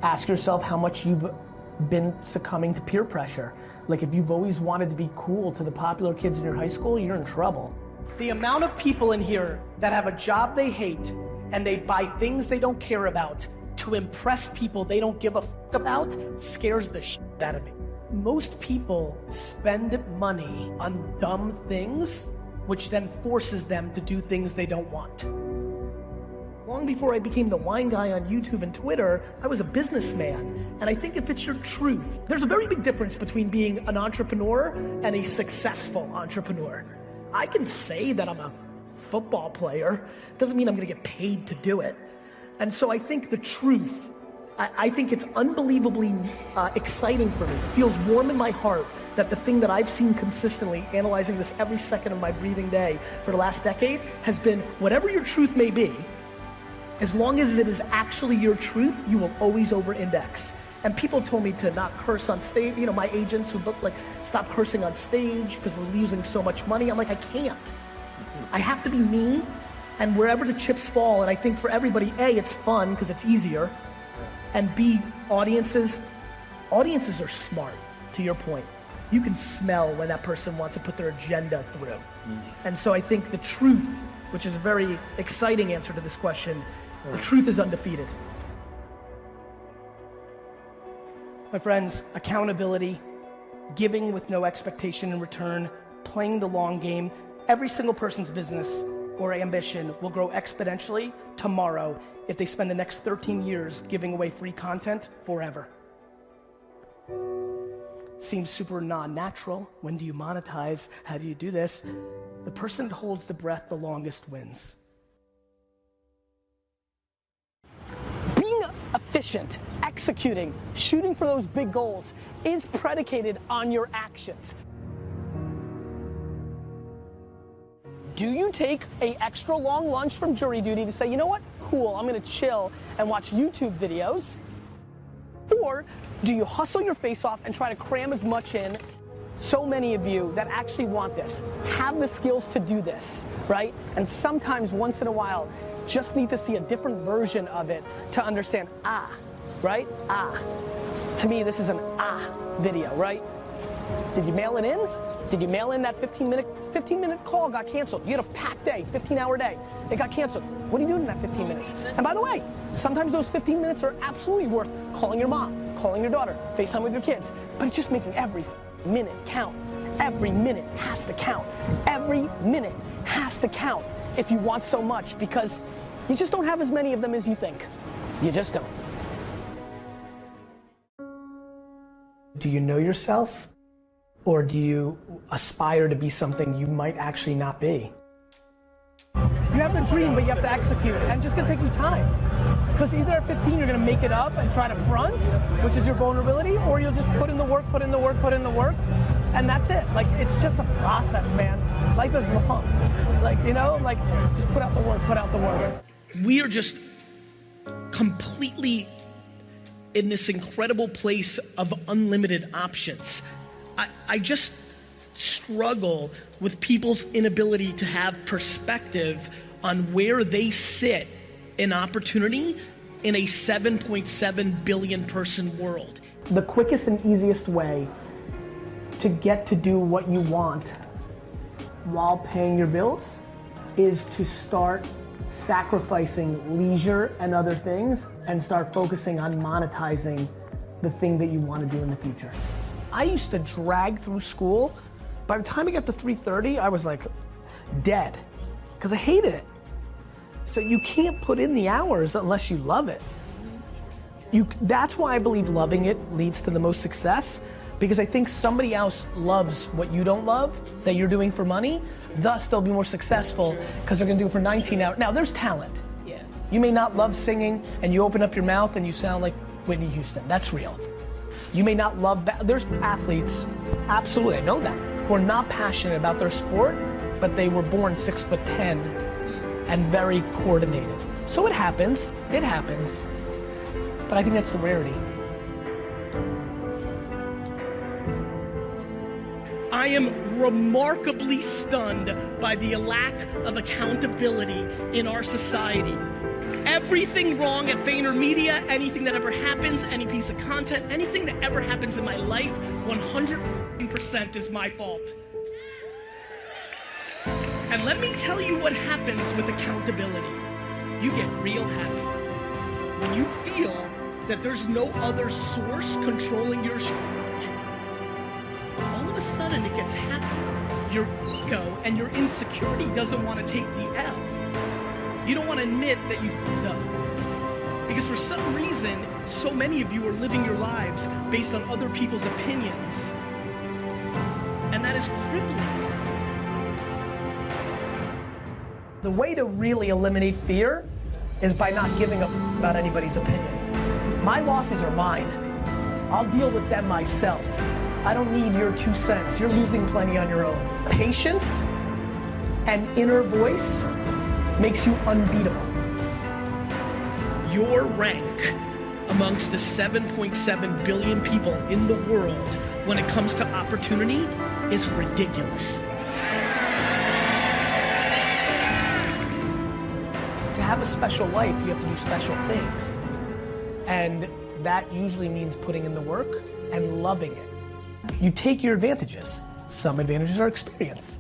Ask yourself how much you've been succumbing to peer pressure. Like if you've always wanted to be cool to the popular kids in your high school, you're in trouble. The amount of people in here that have a job they hate and they buy things they don't care about to impress people they don't give a fuck about scares the shit out of me. Most people spend money on dumb things, which then forces them to do things they don't want. Long before I became the wine guy on YouTube and Twitter, I was a businessman. And I think if it's your truth, there's a very big difference between being an entrepreneur and a successful entrepreneur. I can say that I'm a football player. Doesn't mean I'm gonna get paid to do it. And so I think the truth, I think it's unbelievably exciting for me. It feels warm in my heart that the thing that I've seen consistently, analyzing this every second of my breathing day for the last decade, has been whatever your truth may be, as long as it is actually your truth, you will always over-index. And people have told me to not curse on stage. You know, my agents who book, like, stop cursing on stage because we're losing so much money. I'm like, I can't. I have to be me, and wherever the chips fall. And I think for everybody, A, it's fun because it's easier, and B, audiences are smart, to your point. You can smell when that person wants to put their agenda through. And so I think the truth, which is a very exciting answer to this question, the truth is undefeated. My friends, accountability, giving with no expectation in return, playing the long game, every single person's business or ambition will grow exponentially tomorrow if they spend the next 13 years giving away free content forever. Seems super non-natural. When do you monetize? How do you do this? The person that holds the breath the longest wins. Being efficient, executing, shooting for those big goals is predicated on your actions. Do you take an extra long lunch from jury duty to say, you know what, cool, I'm gonna chill and watch YouTube videos? Or do you hustle your face off and try to cram as much in? So many of you that actually want this, have the skills to do this, right? And sometimes once in a while, just need to see a different version of it to understand, right? To me, this is an video, right? Did you mail it in? Did you mail in that 15-minute call got canceled? You had a packed day, 15-hour day. It got canceled. What are you doing in that 15 minutes? And by the way, sometimes those 15 minutes are absolutely worth calling your mom, calling your daughter, FaceTime with your kids. But it's just making every minute count. Every minute has to count. Every minute has to count if you want so much, because you just don't have as many of them as you think. You just don't. Do you know yourself? Or do you aspire to be something you might actually not be? You have the dream, but you have to execute it, and it's just gonna take you time. Because either at 15 you're gonna make it up and try to front, which is your vulnerability, or you'll just put in the work, and that's it. Like, it's just a process, man. Life is long. Like, you know, like, just put out the work. We are just completely in this incredible place of unlimited options. I just struggle with people's inability to have perspective on where they sit in opportunity in a 7.7 billion person world. The quickest and easiest way to get to do what you want while paying your bills is to start sacrificing leisure and other things and start focusing on monetizing the thing that you want to do in the future. I used to drag through school. By the time I got to 3:30, I was like dead because I hated it. So you can't put in the hours unless you love it. That's why I believe loving it leads to the most success, because I think somebody else loves what you don't love that you're doing for money, thus they'll be more successful because they're gonna do it for 19 hours. Now there's talent. Yes. You may not love singing and you open up your mouth and you sound like Whitney Houston, that's real. You may not love, there's athletes, absolutely, I know that, who are not passionate about their sport, but they were born 6'10" and very coordinated. So it happens, but I think that's the rarity. I am remarkably stunned by the lack of accountability in our society. everything wrong at VaynerMedia, anything that ever happens, any piece of content, anything that ever happens in my life, 100% is my fault. And let me tell you what happens with accountability. You get real happy. When you feel that there's no other source controlling your shit, all of a sudden it gets happy. Your ego and your insecurity doesn't want to take the L. You don't want to admit that you've done. Because for some reason, so many of you are living your lives based on other people's opinions. And that is crippling. The way to really eliminate fear is by not giving a about anybody's opinion. My losses are mine. I'll deal with them myself. I don't need your 2 cents. You're losing plenty on your own. Patience and inner voice makes you unbeatable. Your rank amongst the 7.7 billion people in the world when it comes to opportunity is ridiculous. To have a special life, you have to do special things. And that usually means putting in the work and loving it. You take your advantages. Some advantages are experience.